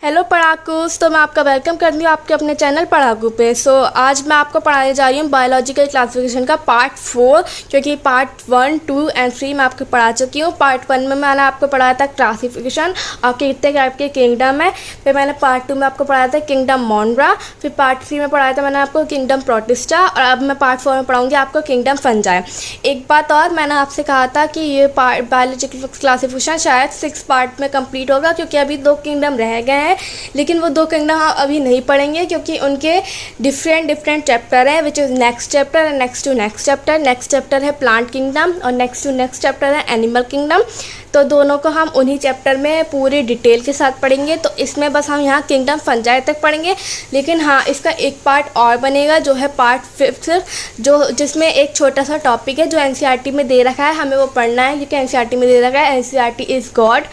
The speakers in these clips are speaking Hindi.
हेलो पढ़ाकूस। तो मैं आपका वेलकम करती हूँ आपके अपने चैनल पढ़ाकू पे। आज मैं आपको पढ़ाने जा रही हूँ बायोलॉजिकल क्लासिफिकेशन का पार्ट 4, क्योंकि पार्ट 1, 2 एंड 3 मैं आपको पढ़ा चुकी हूँ। पार्ट 1 में मैंने आपको पढ़ाया था क्लासिफिकेशन और कितने टाइप के किंगडम है। फिर मैंने पार्ट 2 में आपको पढ़ाया था किंगडम मोनरा। फिर पार्ट 3 में पढ़ाया था मैंने आपको किंगडम प्रोटिस्टा। और अब मैं पार्ट 4 में पढ़ाऊँगी आपको किंगडम फंजाई। एक बात और, मैंने आपसे कहा था कि ये बायोलॉजिकल क्लासिफिकेशन शायद 6 पार्ट में कंप्लीट होगा, क्योंकि अभी 2 किंगडम रह गए हैं। लेकिन वो 2 किंगडम हम अभी नहीं पढ़ेंगे, क्योंकि उनके डिफरेंट चैप्टर हैं, which is next chapter and next to next chapter. Next chapter है प्लांट किंगडम और नेक्स्ट टू नेक्स्ट चैप्टर है एनिमल किंगडम। तो दोनों को हम उन्हीं चैप्टर में पूरी डिटेल के साथ पढ़ेंगे। तो इसमें बस हम यहाँ किंगडम फंजाई तक पढ़ेंगे। लेकिन हाँ, इसका एक पार्ट और बनेगा जो है पार्ट 5, जिसमें एक छोटा सा टॉपिक है जो एनसीईआरटी में दे रखा है, हमें वो पढ़ना है, क्योंकि एनसीईआरटी में दे रखा है एनसीईआरटी इज़ गॉड।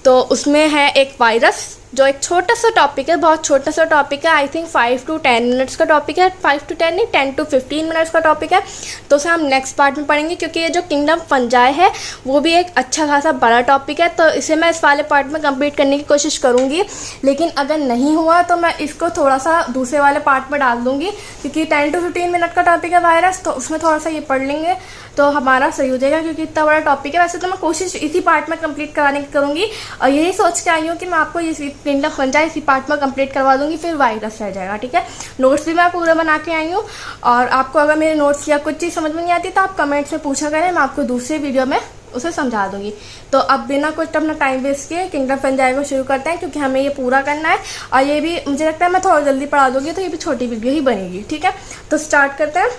तो उसमें है एक वायरस, जो एक छोटा सा टॉपिक है, बहुत छोटा सा टॉपिक है। आई थिंक 5 to 10 मिनट्स का टॉपिक है, 5 to 10 नहीं, 10 to 15 मिनट्स का टॉपिक है। तो उसे हम नेक्स्ट पार्ट में पढ़ेंगे, क्योंकि ये जो किंगडम फंजाई है वो भी एक अच्छा खासा बड़ा टॉपिक है। तो इसे मैं इस वाले पार्ट में कंप्लीट करने की कोशिश करूँगी। लेकिन अगर नहीं हुआ तो मैं इसको थोड़ा सा दूसरे वाले पार्ट में डाल दूँगी, क्योंकि 10 to 15 मिनट का टॉपिक है वायरस, तो उसमें थोड़ा सा ये पढ़ लेंगे तो हमारा सही हो जाएगा, क्योंकि इतना बड़ा टॉपिक है। वैसे तो मैं कोशिश इसी पार्ट में कंप्लीट कराने की करूँगी, और यही सोच के आई हूँ कि मैं आपको ये किंगडम फंजाई इसी पार्ट में कंप्लीट करवा दूँगी, फिर वायरस रह जाएगा। ठीक है, नोट्स भी मैं पूरा बना के आई हूँ। और आपको अगर मेरे नोट्स या कुछ चीज़ समझ में नहीं आती तो आप कमेंट्स में पूछा करें, मैं आपको दूसरे वीडियो में उसे समझा दूंगी। तो अब बिना कुछ अपना टाइम वेस्ट किए किंगडम फंजाई को शुरू करते हैं, क्योंकि हमें ये पूरा करना है। और ये भी मुझे लगता है मैं थोड़ा जल्दी पढ़ा दूँगी, तो ये भी छोटी वीडियो ही बनेगी। ठीक है, तो स्टार्ट करते हैं।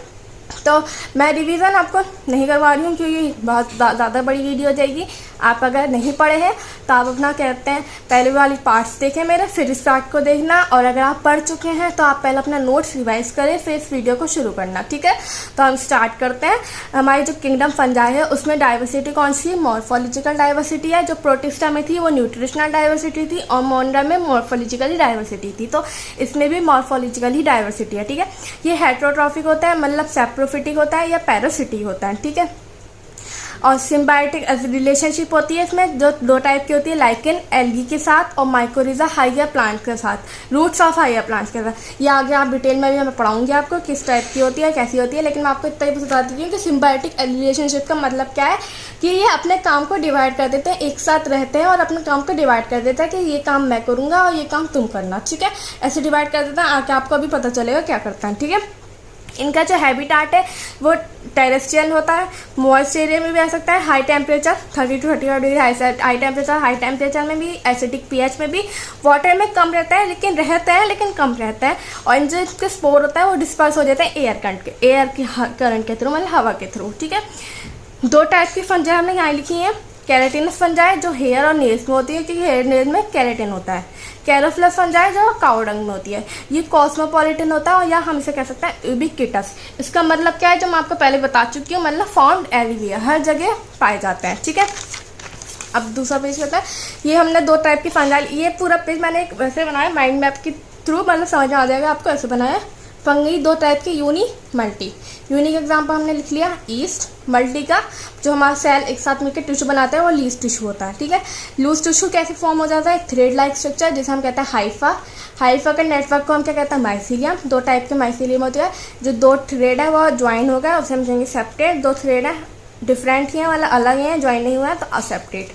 तो मैं रिवीजन आपको नहीं करवा रही हूँ, क्योंकि बहुत ज़्यादा बड़ी वीडियो हो जाएगी। आप अगर नहीं पढ़े हैं तो आप अपना कहते हैं पहले वाली पार्ट्स देखें मेरे, फिर इस पार्ट को देखना। और अगर आप पढ़ चुके हैं तो आप पहले अपना नोट्स रिवाइज करें, फिर इस वीडियो को शुरू करना। ठीक है, तो हम स्टार्ट करते हैं। हमारी जो किंगडम फंजाई है उसमें डाइवर्सिटी कौन सी है? मॉर्फोलॉजिकल डाइवर्सिटी है। जो प्रोटिस्टा में थी वो न्यूट्रिशनल डाइवर्सिटी थी, और मोनरा में मॉर्फोलॉजिकल डाइवर्सिटी थी। तो इसमें भी मॉर्फोलॉजिकल ही डाइवर्सिटी है। ठीक है, ये हेट्रोट्रॉफिक होता है, मतलब सेप्रोफिटिक होता है या पैरासिटिक होता है। ठीक है, और सिम्बायोटिक रिलेशनशिप होती है इसमें, जो 2 टाइप की होती है, लाइकेन एल्गी के साथ और माइकोरिजा हाइयर प्लांट के साथ, रूट्स ऑफ हाइयर प्लांट्स के साथ। ये आगे आप डिटेल में भी मैं पढ़ाऊंगी आपको किस टाइप की होती है, कैसी होती है। लेकिन मैं आपको इतना ही बता देती हूँ कि सिम्बायोटिक रिलेशनशिप का मतलब क्या है, कि ये अपने काम को डिवाइड कर देते हैं, एक साथ रहते हैं और अपने काम को डिवाइड कर देता है कि ये काम मैं करूँगा और ये काम तुम करना। ठीक है, ऐसे डिवाइड कर देता है, आके आपको अभी पता चलेगा क्या करता है। ठीक है, इनका जो हैबिटाट है वो टेरेस्ट्रियल होता है, मॉइस्ट एरिया में भी आ सकता है, high temperature 30 to 35 degree high temperature में भी, एसिडिक पीएच में भी, वाटर में कम रहता है लेकिन कम रहता है। और इन जो इसके स्पोर होता है वो डिस्पर्स हो जाता है एयर के करंट के थ्रू, मतलब हवा के थ्रू। ठीक है, 2 टाइप की फंजाई हमने यहाँ लिखी है। केराटिनस फंजाई जो हेयर और नेल्स में होती है, क्योंकि हेयर नेल्स में केराटिन होता है। कैरोफ्लस फंजाई जो काउडंग में होती है। ये कॉस्मोपॉलिटन होता है, या हम इसे कह सकते हैं यूबिक्विटस। इसका मतलब क्या है, जो मैं आपको पहले बता चुकी हूँ, मतलब फाउंड एवरीवेयर, हर जगह पाए जाते हैं। ठीक है, अब दूसरा पेज होता है। ये हमने 2 टाइप की फंजाई, ये पूरा पेज मैंने एक वैसे बनाया माइंड मैप के थ्रू, मतलब समझ में आ जाएगा आपको, ऐसे बनाया। फंगी 2 टाइप की, यूनी मल्टी। यूनी का एग्जाम्पल हमने लिख लिया ईस्ट, मल्टी का जो हमारा सेल एक साथ मिलकर टिश्यू बनाता है वो लूज टिश्यू होता है। ठीक है, लूज टिश्यू कैसे फॉर्म हो जाता है? एक थ्रेड लाइक स्ट्रक्चर, जिसे हम कहते हैं हाइफा का नेटवर्क को हम क्या कहते हैं? माइसीलियम। 2 टाइप के माइसीलियम होते हैं, जो 2 थ्रेड है वो ज्वाइन हो गया, उसे हम कहेंगे सेप्टेट। 2 थ्रेड है डिफरेंट ही है, मतलब अलग ही है, ज्वाइन नहीं हुआ है, तो असेप्टेट।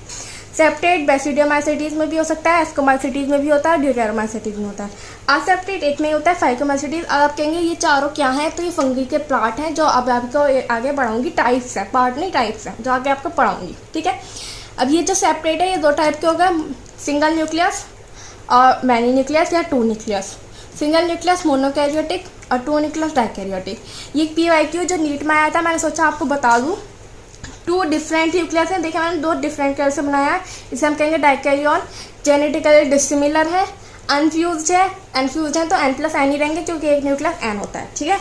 सेप्टेट बेसिडियोमाइसिटीज में भी हो सकता है, एस्कोमाइसिटीज में भी होता है, ड्यूटेरोमाइसिटीज में होता है। असेप्टेट एक में होता है, फाइकोमाइसिटीज। अब आप कहेंगे ये चारों क्या हैं, तो ये फंगी के पार्ट हैं, जो अब आपको आगे बढ़ाऊंगी। टाइप्स है, पार्ट नहीं टाइप्स है, जो आगे आपको पढ़ाऊंगी। ठीक है, अब ये जो सेप्टेट है ये 2 टाइप के हो गए, सिंगल न्यूक्लियस और मैनी न्यूक्लियस या 2 न्यूक्लियस। सिंगल न्यूक्लियस मोनोकैरियोटिक और 2 न्यूक्लियस डाइकैरियोटिक। ये PYQ जो नीट में आया था, मैंने सोचा आपको बता दूँ। 2 डिफरेंट न्यूक्लियस हैं, देखिए मैंने 2 डिफरेंट कलर से बनाया है। इसे हम कहेंगे डाइकैरियन। जेनेटिकली डिसिमिलर है, अनफ्यूज्ड है तो N+N ही रहेंगे, क्योंकि एक न्यूक्लियस N होता है। ठीक है,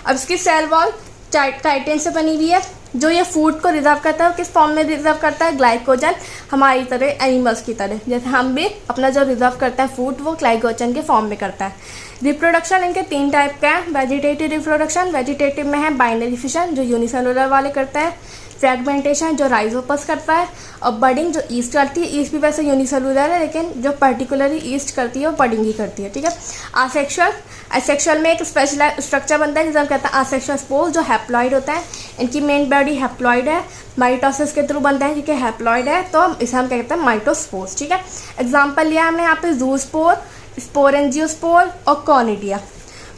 अब इसकी सेल वॉल काइटिन से बनी हुई है, जो ये फूड को रिजर्व करता है। किस फॉर्म में रिजर्व करता है? ग्लाइकोजन, हमारी तरह एनिमल्स की तरह, जैसे हम भी अपना जो रिजर्व करता है फूड वो ग्लाइकोजन के फॉर्म में करता है। रिप्रोडक्शन इनके 3 टाइप का है। वेजिटेटिव रिप्रोडक्शन, वेजिटेटिव में है बाइनरी फिशन, जो यूनिसेलुलर वाले करता है। फ्रेगमेंटेशन जो राइजोपस करता है, और बडिंग जो ईस्ट करती है। ईस्ट भी वैसे यूनिसेलुलर है, लेकिन जो पर्टिकुलरली ईस्ट करती है वो बडिंग ही करती है, ठीक है। आसेक्सुअल, एसेक्सुअल में एक स्पेशल स्ट्रक्चर बनता है जिसे हम कहते हैं आसेक्सुअल स्पोर्स, जो हैप्लॉइड होता है। इनकी मेन बॉडी हैप्लॉइड है, माइटोसिस के थ्रू बनता है क्योंकि हैप्लॉइड है, तो इसे हम कहते हैं माइटोस्पोर्स, ठीक है। एग्जाम्पल लिया हमने यहाँ पे जूस्पोर, स्पोरेंजियोस्पोर और कॉर्निडिया।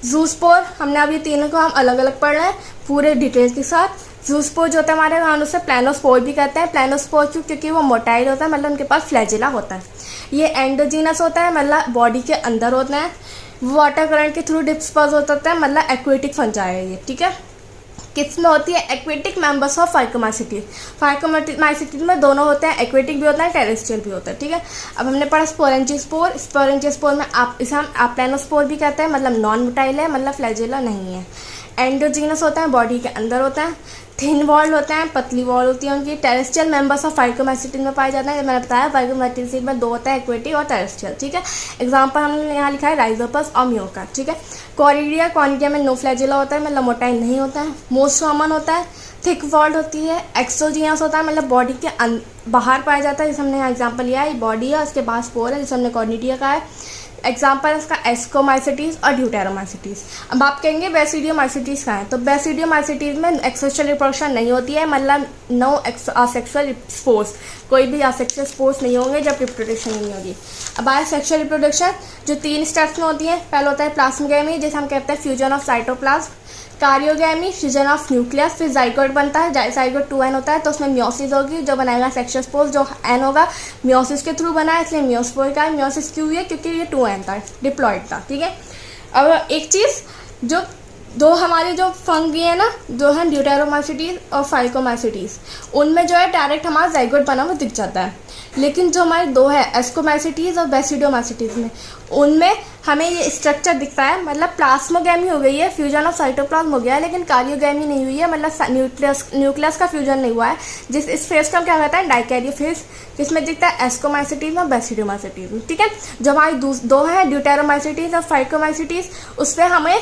जूस्पोर हमने अब ये तीनों को हम अलग अलग पढ़ रहे हैं पूरे डिटेल के साथ। जूस्पोर जो होता है हमारे हम उसे प्लानोस्पोर भी कहते हैं। प्लानोस्पोर क्योंकि वो मोटाइल होता है, मतलब उनके पास फ्लैजिला होता है। ये एंडोजीनस होता है, मतलब बॉडी के अंदर होता है। वाटर करंट के थ्रू डिस्पर्स होता है, मतलब एक्वेटिक फंजाई है ये, ठीक है। किस में होती है? Aquatic members of phycomycetes. Phycomycetes में दोनों होते हैं, एक्वेटिक भी होता है, टेरेस्ट्रियल भी होता है, ठीक है। अब हमने पढ़ा स्पोरेंजियोस्पोर। स्पोरेंजियोस्पोर में आप इसे हम प्लानोस्पोर भी कहते हैं, मतलब नॉन मोटाइल है, मतलब फ्लैजिला नहीं है। एंडोजीनस होता है, बॉडी के अंदर होता है। थिन वॉल होते हैं, पतली वॉल होती है उनकी। टेरेस्ट्रियल मेंबर्स ऑफ फाइकोमाइसीटीज में पाए जाते हैं। मैंने बताया फाइकोमाइसीटीज में दो होता है, एक्वेटिक और टेरेस्ट्रियल, ठीक है। एग्जाम्पल हमने यहाँ लिखा है राइजोपस और म्योका, ठीक है। कॉर्निडिया, कॉर्निडिया में नो फ्लैजिला होता है, मतलब मोटाइल नहीं होता है। मोस्ट कॉमन होता है, थिक वॉल्ड होती है। एक्सोजीनस होता है, मतलब बॉडी के बाहर पाया जाता है, जैसे हमने यहाँ एग्जाम्पल लिया है, बॉडी है उसके बाद स्पोर है, जैसे हमने कॉर्निडिया का है। एग्जाम्पल है इसका एस्कोमाइसीटीज और ड्यूटेरोमाइसीटीज। अब आप कहेंगे बेसिडियोमाइसीटीज का है, तो बेसिडियोमाइसीटीज में एक्सेक्सुअल रिप्रोडक्शन नहीं होती है, मतलब नो असेक्सुअल स्पोर्स, कोई भी असेक्सुअल स्पोर्स नहीं होंगे जब रिप्रोडक्शन नहीं होगी। अब आया सेक्सुअल रिप्रोडक्शन, जो 3 स्टेप्स में होती है। पहले होता है प्लाज्मोगेमी, जिसे हम कहते हैं fusion of cytoplasm. Karyogamy, fusion of nucleus. फिर जाइगोट बनता है, जाइगोट 2n होता है, तो उसमें मियोसिस होगी, जो बनाएगा सेक्सुअल स्पोर्स, जो n होगा मियोसिस के थ्रू बना है, इसलिए मियोस्पोर का है। मियोसिस क्यों हुई है? क्योंकि ये 2n था, डिप्लॉइड था, ठीक है। अब एक चीज़, जो दो हमारे जो फंगी है ना, जो है ड्यूटेरोमाइसीटीज और फाइकोमाइसीटीज, उनमें जो है डायरेक्ट हमारा जाइगोट बना हुआ दिख जाता है। लेकिन जो हमारे दो है एस्कोमाइसीटीज और बेसिडियोमाइसीटीज में, उनमें हमें ये स्ट्रक्चर दिखता है, मतलब प्लाज्मोगेमी हो गई है, फ्यूजन ऑफ साइटोप्लाज्म हो गया है, लेकिन कार्योगेमी नहीं हुई है, मतलब न्यूक्लियस का फ्यूजन नहीं हुआ है। इस फेज का क्या कहता है? डाइकैरियो फेज, जिसमें दिखता है एस्कोमाइसीटीज और बेसिडियोमाइसीटीज में, ठीक है। जो हमारी दो है ड्यूटेरोमाइसीटीज और फाइकोमाइसीटीज, उस पर हमें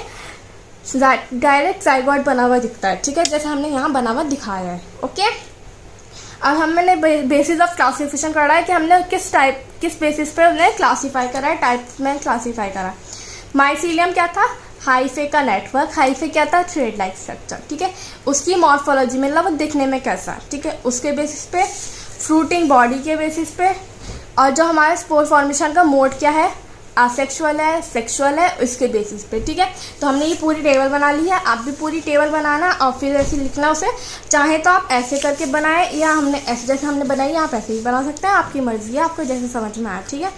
डायरेक्ट जाइगोट बना हुआ दिखता है, ठीक है, जैसे हमने यहाँ बना हुआ दिखाया है, ओके। अब हमने बेसिस ऑफ क्लासिफिकेशन करा है कि हमने किस बेसिस पे उन्हें क्लासीफाई करा है, टाइप्स में क्लासीफाई करा है। माइसीलियम क्या था? हाइफे का नेटवर्क। हाइफे क्या था? थ्रेड लाइक स्ट्रक्चर, ठीक है। उसकी मॉर्फोलॉजी मतलब वो दिखने में कैसा, ठीक है, उसके बेसिस पे। फ्रूटिंग बॉडी के बेसिस पे। और जो हमारे स्पोर फॉर्मेशन का मोड क्या है, असेक्सुअल है, सेक्सुअल है, उसके बेसिस पे, ठीक है। तो हमने ये पूरी टेबल बना ली है, आप भी पूरी टेबल बनाना और फिर ऐसे लिखना उसे। चाहे तो आप ऐसे करके बनाएं, या हमने ऐसे जैसे हमने बनाई है आप ऐसे ही बना सकते हैं, आपकी मर्जी है, आपको जैसे समझ में आए, ठीक है।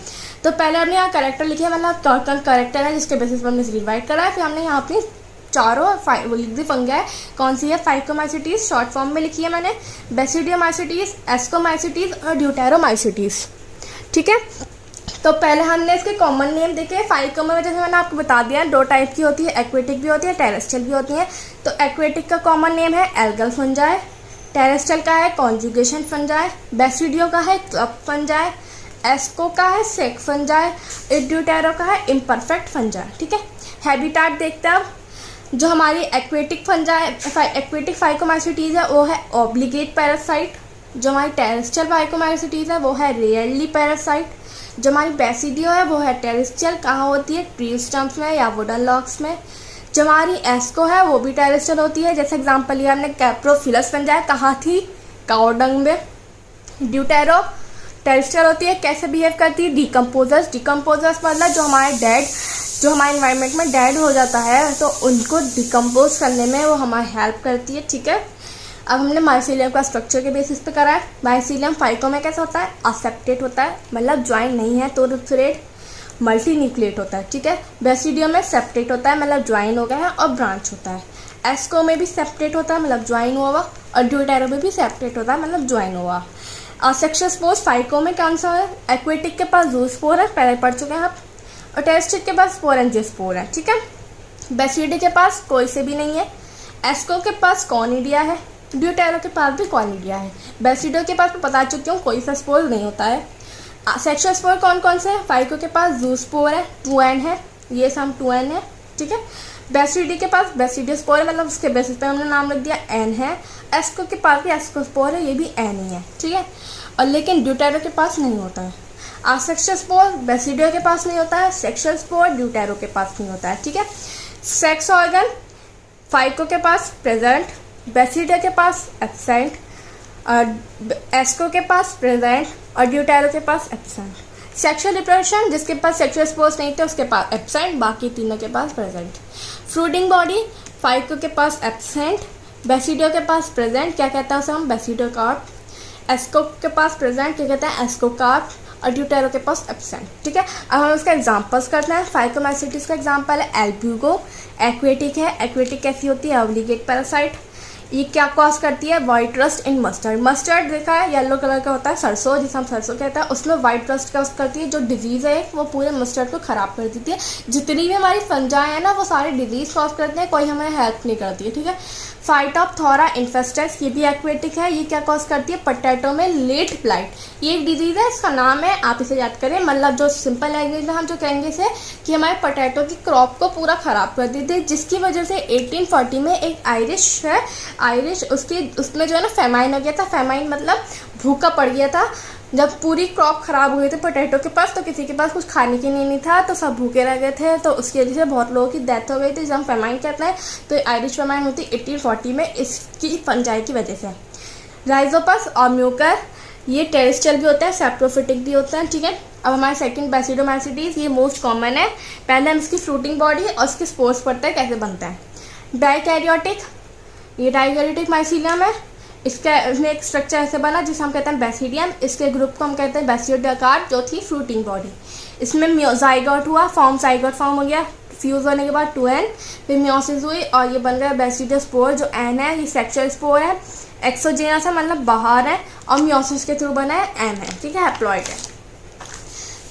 तो पहले हमने यहाँ करेक्टर लिखे, मतलब टोटल करेक्टर है जिसके बेसिस पर हमने डिवाइड करा है। फिर हमने यहाँ अपनी चारों फंगी है, कौन सी है? फाइकोमाइसीटीज, शॉर्ट फॉर्म में लिखी है मैंने, बेसिडियोमाइसीटीज, एस्कोमाइसीटीज और ड्यूटेरोमाइसीटीज, ठीक है। तो पहले हमने इसके कॉमन नेम देखे। फाइकोमा में जैसे मैंने आपको बता दिया, 2 टाइप की होती है, एक्वेटिक भी होती है, टेरेस्ट्रियल भी होती है। तो एक्वेटिक का कॉमन नेम है एल्गल फंजाई, टेरेस्ट्रियल का है कॉन्जुगेशन फंजाई, बेसिडियो का है क्लब फंजाई, एस्को का है सेक फंजाई, ड्यूटेरो का है इम्परफेक्ट फंजाई, ठीक है। हैबिटाट देखते हैं अब। जो हमारी एक्वेटिक फाइकोमाइसीटीज है वो है ऑब्लिगेट पैरासाइट। जो हमारी टेरेस्ट्रियल फाइकोमाइसीटीज है वो है रेयरली पैरासाइट। जो हमारी बेसिडियो है वो है टेरेस्ट्रियल, कहाँ होती है? ट्री स्टम्प्स में या वुडन लॉग्स में। जो हमारी एस्को है वो भी टेरेस्ट्रियल होती है, जैसे एग्जांपल लिया हमने कैप्रोफिलस फंजाई, कहाँ थी? काओडंग में। ड्यूटेरो टेरेस्ट्रियल होती है, कैसे बिहेव करती है? डिकम्पोजर्स। डिकम्पोजर्स मतलब जो हमारे इन्वायरमेंट में डेड हो जाता है, तो उनको डिकम्पोज करने में वो हमारी हेल्प करती है, ठीक है। अब हमने माइसीलियम का स्ट्रक्चर के बेसिस पे करा है। माइसीलियम फाइको में कैसा होता है? असेप्टेट होता है, मतलब ज्वाइन नहीं है, तो थ्रेड मल्टी न्यूक्लिएट होता है, ठीक है। बेसिडियो में सेप्टेट होता है, मतलब ज्वाइन हो गया है और ब्रांच होता है। एस्को में भी सेप्टेट होता है, मतलब ज्वाइन हुआ, और ड्यूटेरो में भी सेप्टेट होता है, मतलब ज्वाइन हुआ। सेक्सुअल स्पोर्स फाइको में कौन सा है? एक्वेटिक के पास जूस्पोर है, पहले पढ़ चुके हैं आप, और टेरेस्ट्रियल के पास स्पोरेंजियोस्पोर है, ठीक है। बेसिडियो के पास कोई से भी नहीं है। एस्को के पास कॉर्निडिया है, ड्यूटेरो के पास भी कॉर्निडिया है। बेसिडियो के पास मैं बता चुकी हूँ कोई सा स्पोर नहीं होता है। सेक्सुअल स्पोर कौन कौन से हैं? फाइको के पास जूस्पोर है, 2n है, ये सब 2n है, ठीक है। बेसिडी के पास बेसिडियो स्पोर है, मतलब उसके बेसिस पे हमने नाम रख दिया n है। एस्को के पास भी एस्कोस्पोर है, ये भी एन ही है, ठीक है। और लेकिन ड्यूटेरो के पास नहीं होता है। आसेक्सुअल स्पोर बेसिडियो के पास नहीं होता है, सेक्सुअल स्पोर ड्यूटेरो के पास नहीं होता है, ठीक है। सेक्स ऑर्गन फाइको के पास प्रेजेंट, बेसिडियो के पास एब्सेंट, एस्को के पास प्रेजेंट और ड्यूटेरो के पास एब्सेंट। सेक्सुअल रिप्रोडक्शन जिसके पास सेक्सुअल स्पोर्स नहीं थे उसके पास एब्सेंट, बाकी तीनों के पास प्रेजेंट। फ्रूटिंग बॉडी फाइको के पास एब्सेंट, बेसिडियो के पास प्रेजेंट, क्या कहता है उसे हम बेसिडियो कार्प, एस्को के पास प्रेजेंट, क्या कहते हैं एस्को कार्प और ड्यूटेरो के पास एब्सेंट, ठीक है। अब हम उसका एग्जांपल्स करते हैं। फाइकोमाइसीटिस का एग्जांपल है एल्ब्यूगो, एक्वेटिक है। एक्वेटिक कैसी होती है? Obligate parasite. ये क्या कॉज करती है? White rust in mustard. Mustard देखा है येलो कलर का होता है, सरसों जिसे हम सरसों कहते हैं, उसमें वाइट रस्ट कॉज करती है। जो डिजीज़ है वो पूरे मस्टर्ड को ख़राब कर देती है। जितनी भी हमारी फंजाई है ना वो सारे डिजीज़ कॉज करते हैं, कोई हमें हेल्प नहीं करती है, ठीक है। फाइटोप्थोरा इन्फेस्टस ये भी एक्वेटिक है। ये क्या कॉज करती है? पोटैटो में लेट ब्लाइट। ये एक डिजीज़ है, इसका नाम है, आप इसे याद करें। मतलब जो सिंपल लैंग्वेज में हम जो कहेंगे इसे कि हमारे पोटैटो की क्रॉप को पूरा ख़राब कर देती है, जिसकी वजह से 1840 में एक आयरिश है, आयरिश उसमें जो है ना फेमाइन हो गया था। फेमाइन मतलब भूखा पड़ गया था। जब पूरी क्रॉप ख़राब हो गई थी पोटैटो के पास, तो किसी के पास कुछ खाने के लिए नहीं था, तो सब भूखे रह गए थे, तो उसकी वजह से बहुत लोगों की डेथ हो गई थी, जिसे हम फेमाइन कहते हैं। तो आयरिश फेमाइन होती 1840 में इसकी फंजाई की वजह से। राइजोपस और म्यूकर ये टेरेस्ट्रियल भी होता है, सेप्रोफिटिक भी होता है, ठीक है। अब हमारे सेकंड बेसिडोमाइसीटीज, ये मोस्ट कॉमन है। पहले हम इसकी फ्रूटिंग बॉडी और इसके स्पोर्स पढ़ते हैं कैसे बनता है। डाइकैरियोटिक, ये डाइकैरियोटिक माइसीलियम है। इसका एक स्ट्रक्चर ऐसे बना जिसे हम कहते हैं बेसिडियम। इसके ग्रुप को हम कहते हैं बेसियोडाकार्ड, जो थी फ्रूटिंग बॉडी। इसमें जाइगोट हुआ, जाइगोट फॉर्म हो गया, फ्यूज होने के बाद 2n, फिर मियोसिस हुई और ये बन गया बेसिडोस्पोर जो n है, ये सेक्सुअल स्पोर है। एक्सोजेनस है मतलब बाहर है, और मियोसिस के थ्रू बना है m है, ठीक है, हैप्लॉइड है।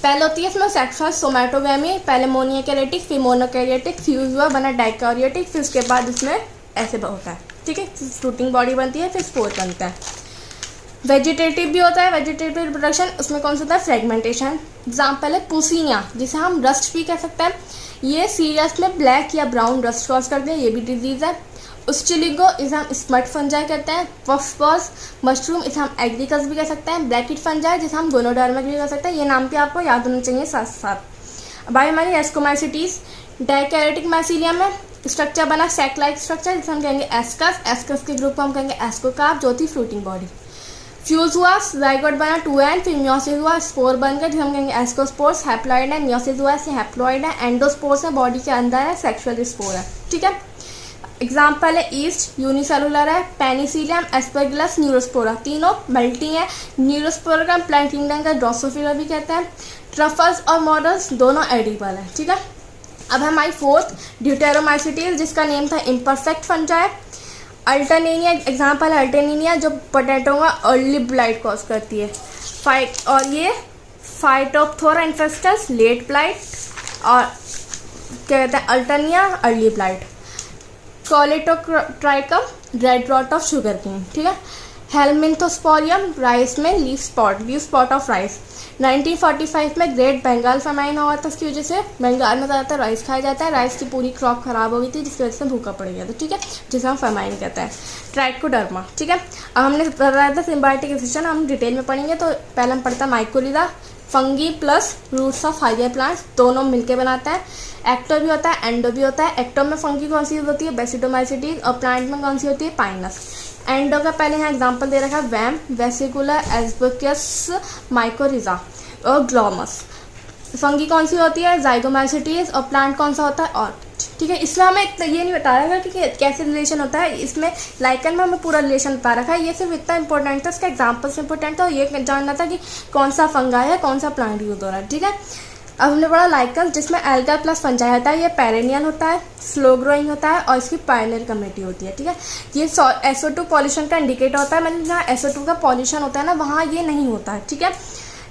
पहले होती है इसमें सेक्सुअल सोमैटोगैमी, पहले मोनोकैरियोटिक फिर मोनोकैरियोटिक, फ्यूज हुआ बना डाइकैरियोटिक, फिर उसके बाद इसमें ऐसे होता है, ठीक है। फ्रूटिंग बॉडी बनती है, फिर स्पोर बनता है। वेजिटेटिव भी होता है, वेजिटेटिव रिप्रोडक्शन, उसमें कौन सा होता है? फ्रेगमेंटेशन। एग्जाम्पल है पुसीनिया, जिसे हम रस्ट भी कह सकते हैं। ये सीरियस में ब्लैक या ब्राउन रस्ट कॉज करते हैं, ये भी डिजीज़ है। उस्चिलिगो इसे हम स्मट फंजाई कहते हैं। पफ्सपर्स मशरूम इसे हम एग्रिकस भी कह सकते हैं। ब्लैकिट फंजाई जिसे हम गोनोडर्मिक भी कह सकते हैं। ये नाम भी आपको याद होना चाहिए साथ साथ। अब हमारी एस्कोमाइसीटीज, डाइकैरियोटिक माइसीलियम है। स्ट्रक्चर बना सैक लाइक स्ट्रक्चर, जिसे हम कहेंगे एस्कस। एस्कस के ग्रुप को हम कहेंगे एस्कोकार्प, जो थी फ्रूटिंग बॉडी। फ्यूज हुआ, जाइगोट बना 2n, फिर मियोसिस हुआ, स्पोर बन गए, जिसे हम कहेंगे एस्कोस्पोर्स। हैप्लॉइड है, मियोसिस हुआ से हैप्लॉइड है। एंडोस्पोर्स है, बॉडी के अंदर है, सेक्सुअल स्पोर है, ठीक है। एग्जाम्पल है ईस्ट, यूनिसेलुलर है। पेनिसिलियम, एस्परगिलस, न्यूरोस्पोरा, तीनों मल्टी है। न्यूरोस्पोरा का प्लांट किंगडम का ड्रोसोफिला भी कहते हैं। ट्रफल्स और मॉडल्स दोनों एडिबल है, ठीक है। अब हमारी फोर्थ ड्यूटेरोमाइसीटीज, जिसका नेम था इम्परफेक्ट फंजाई। अल्टरनेनिया एग्जाम्पल है, अल्टरनेनिया जो पोटैटो का अर्ली ब्लाइट कॉज करती है। और ये फाइटोप्थोरा इन्फेस्टस लेट ब्लाइट, और क्या कहते हैं Alternaria early blight. Colletotrichum red rot of sugar cane, ठीक है। हेलमिंथोस्पोरियम राइस में लीफ स्पॉट ऑफ राइस। 1945 में ग्रेट बंगाल फेमाइन हुआ था, उसकी वजह से बंगाल में ज़्यादातर राइस खाया जाता है। राइस की पूरी क्रॉप खराब हो गई थी, जिसकी वजह से भूखा पड़ गया था, ठीक है, जिसे हम फेमाइन कहते हैं। ट्राइकोडर्मा, ठीक है। अब हमने बताया था सिम्बायोटिक रिसेशन, हम डिटेल में पढ़ेंगे। तो पहले हम पढ़ते हैं mycorrhiza, fungi plus roots of higher plants, दोनों मिलकर बनाता है। एक्टो भी होता है, एंडो भी होता है। एक्टो में फंगी कौन सी होती है? बेसिडोमाइसीटीज, और प्लांट में कौन सी होती है? पाइनस। एंडो का पहले यहाँ एग्जांपल दे रखा है, वैम, वेसिकुलर, एस्बेकस, माइकोरिजा और ग्लोमस। फंगी कौन सी होती है? जाइगोमाइसीटीज, और प्लांट कौन सा होता है? ऑर्किड, ठीक है। इसमें हमें ये नहीं बता रखा कि कैसे रिलेशन होता है, इसमें लाइकन में हमें पूरा रिलेशन बता रखा है। ये सिर्फ इतना इंपॉर्टेंट था, इसका एग्जाम्पल्स इंपॉर्टेंट था, और ये जानना था कि कौन सा फंगाई है, कौन सा प्लांट यूज हो रहा है, ठीक है। अब हमने पढ़ा लाइकन, जिसमें एल्गा प्लस फंजाई होता है। ये पेरेनियल होता है, स्लो ग्रोइंग होता है, और इसकी पायनियर कम्युनिटी होती है, ठीक है। ये SO2 पॉल्यूशन का इंडिकेटर होता है, मतलब जहाँ SO2 का पॉल्यूशन होता है ना, वहाँ ये नहीं होता है, ठीक है।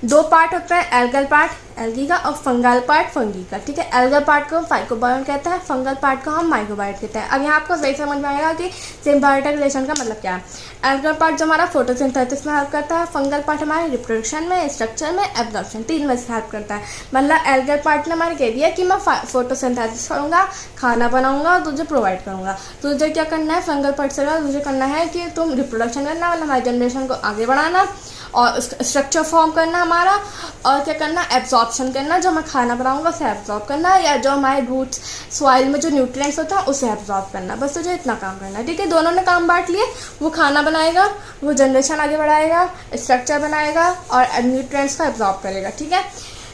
दो पार्ट होता है, एल्गल पार्ट एल्गी का और फंगल पार्ट फंगी का, ठीक है। एल्गल पार्ट को फाइकोबायोट कहते हैं, फंगल पार्ट को हम माइक्रोबायोट कहते हैं। अब यहाँ आपको सही समझ में आएगा कि सिम्बायोटिक रिलेशन का मतलब क्या है। एल्गल पार्ट जो हमारा फोटोसिंथेसिस में हेल्प करता है, फंगल पार्ट हमारे रिप्रोडक्शन में, स्ट्रक्चर में, एब्जॉर्प्शन, तीन में से हेल्प करता है। मतलब एल्गल पार्ट ने हमारे कह दिया कि मैं फोटोसिंथेसिस करूँगा, खाना बनाऊँगा और तुझे प्रोवाइड करूँगा। तुझे क्या करना है, फंगल पार्ट से तुझे करना है कि तुम रिप्रोडक्शन करना, मतलब हमारी जनरेशन को आगे बढ़ाना और स्ट्रक्चर फॉर्म करना हमारा, और क्या करना, एब्जॉर्प्शन करना, जो मैं खाना बनाऊंगा उसे एब्जॉर्ब करना, या जो हमारे रूट्स सॉइल में जो न्यूट्रिएंट्स होता है उसे एब्जॉर्ब करना। बस तुझे इतना काम करना है, ठीक है। दोनों ने काम बांट लिए, वो खाना बनाएगा, वो जनरेशन आगे बढ़ाएगा, स्ट्रक्चर बनाएगा और न्यूट्रिएंट्स को एब्जॉर्ब करेगा, ठीक है।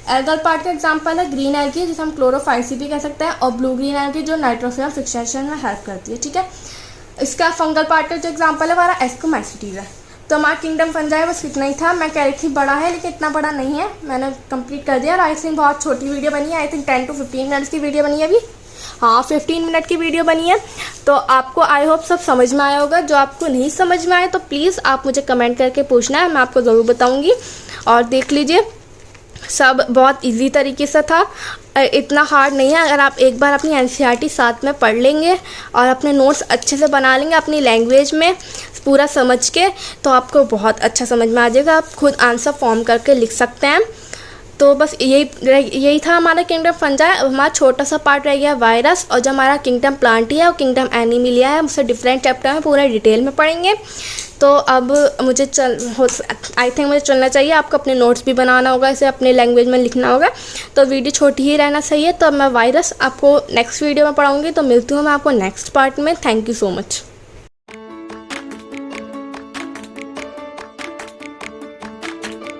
एल्गल पार्ट का एग्जांपल है ग्रीन एल्गी, जिसे हम क्लोरोफाइसी भी कह सकते हैं, और ब्लू ग्रीन एल्गी जो नाइट्रोफिलम फिक्सेशन में हेल्प करती है, ठीक है। इसका फंगल पार्ट का जो एग्जांपल है हमारा एस्कोमाइसिटीज है। तो हमारा किंगडम फंजाई बस इतना ही था। मैं कह रही थी बड़ा है, लेकिन इतना बड़ा नहीं है, मैंने कंप्लीट कर दिया। और आई थिंक बहुत छोटी वीडियो बनी है, आई थिंक 10 to 15 मिनट्स की वीडियो बनी है अभी, हाँ 15 मिनट की वीडियो बनी है। तो आपको आई होप सब समझ में आया होगा। जो आपको नहीं समझ में आए तो प्लीज़ आप मुझे कमेंट करके पूछना है, मैं आपको ज़रूर बताऊँगी। और देख लीजिए, सब बहुत इजी तरीके से था, इतना हार्ड नहीं है। अगर आप एक बार अपनी एनसीईआरटी साथ में पढ़ लेंगे और अपने नोट्स अच्छे से बना लेंगे अपनी लैंग्वेज में पूरा समझ के, तो आपको बहुत अच्छा समझ में आ जाएगा। आप खुद आंसर फॉर्म करके लिख सकते हैं। तो बस यही था हमारा किंगडम फंजाई। अब हमारा छोटा सा पार्ट रह गया वायरस, और जो हमारा किंगडम प्लांटिया और किंगडम एनिमिलिया है उसे डिफरेंट चैप्टर में पूरा डिटेल में पढ़ेंगे। तो अब मुझे आई थिंक मुझे चलना चाहिए। आपको अपने नोट्स भी बनाना होगा, इसे अपने लैंग्वेज में लिखना होगा, तो वीडियो छोटी ही रहना चाहिए। तो अब मैं वायरस आपको नेक्स्ट वीडियो में पढ़ाऊँगी। तो मिलती हूँ मैं आपको नेक्स्ट पार्ट में। Thank you so much.